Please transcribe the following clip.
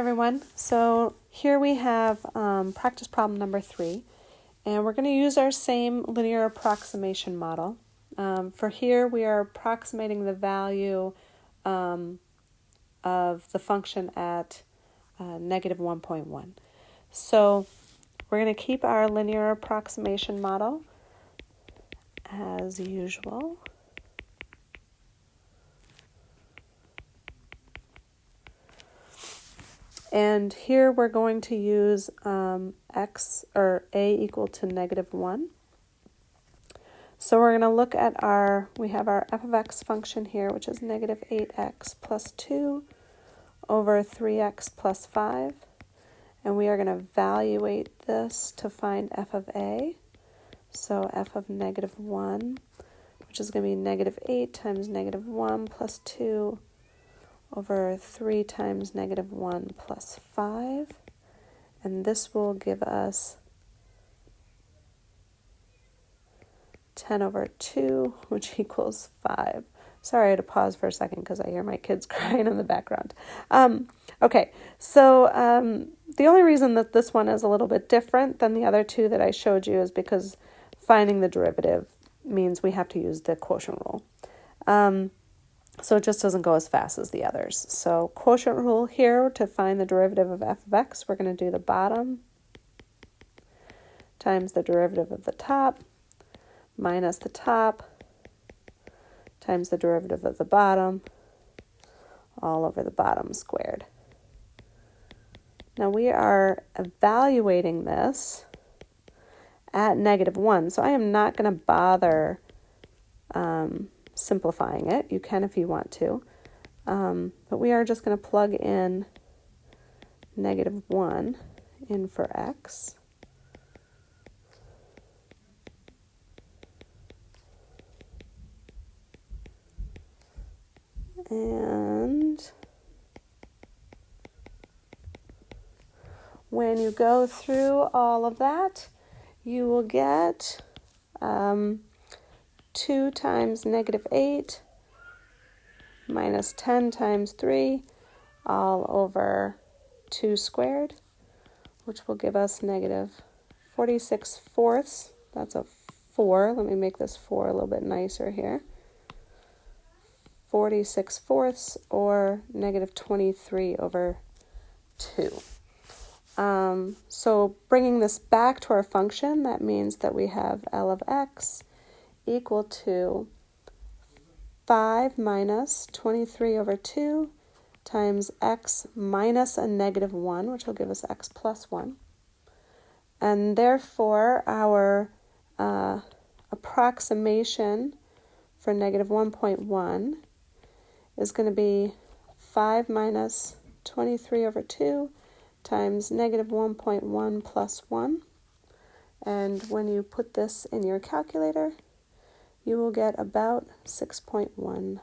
everyone. So here we have practice problem number 3, and we're going to use our same linear approximation model. For here we are approximating the value of the function at negative 1.1. So we're going to keep our linear approximation model as usual. And here we're going to use x or a equal to negative 1. So we're going to look at we have our f of x function here, which is negative 8x plus 2 over 3x plus 5. And we are going to evaluate this to find f of a. So f of negative 1, which is going to be negative 8 times negative 1 plus 2 over 3 times negative 1 plus 5, and this will give us 10 over 2, which equals 5. Sorry, I had to pause for a second because I hear my kids crying in the background. Okay, so the only reason that this one is a little bit different than the other two that I showed you is because finding the derivative means we have to use the quotient rule. So it just doesn't go as fast as the others. So quotient rule here, to find the derivative of f of x, we're going to do the bottom times the derivative of the top minus the top times the derivative of the bottom all over the bottom squared. Now we are evaluating this at negative 1, so I am not going to bother simplifying it. You can if you want to, but we are just going to plug in negative 1 in for x. And when you go through all of that, you will get 2 times negative 8 minus 10 times 3 all over 2 squared, which will give us negative 46 fourths. That's a 4. Let me make this 4 a little bit nicer here. 46 fourths, or negative 23 over 2. So bringing this back to our function, that means that we have L of x equal to 5 minus 23 over 2 times x minus a negative 1, which will give us x plus 1. And therefore, our approximation for negative 1.1 is going to be 5 minus 23 over 2 times negative 1.1 plus 1. And when you put this in your calculator, you will get about 6.15.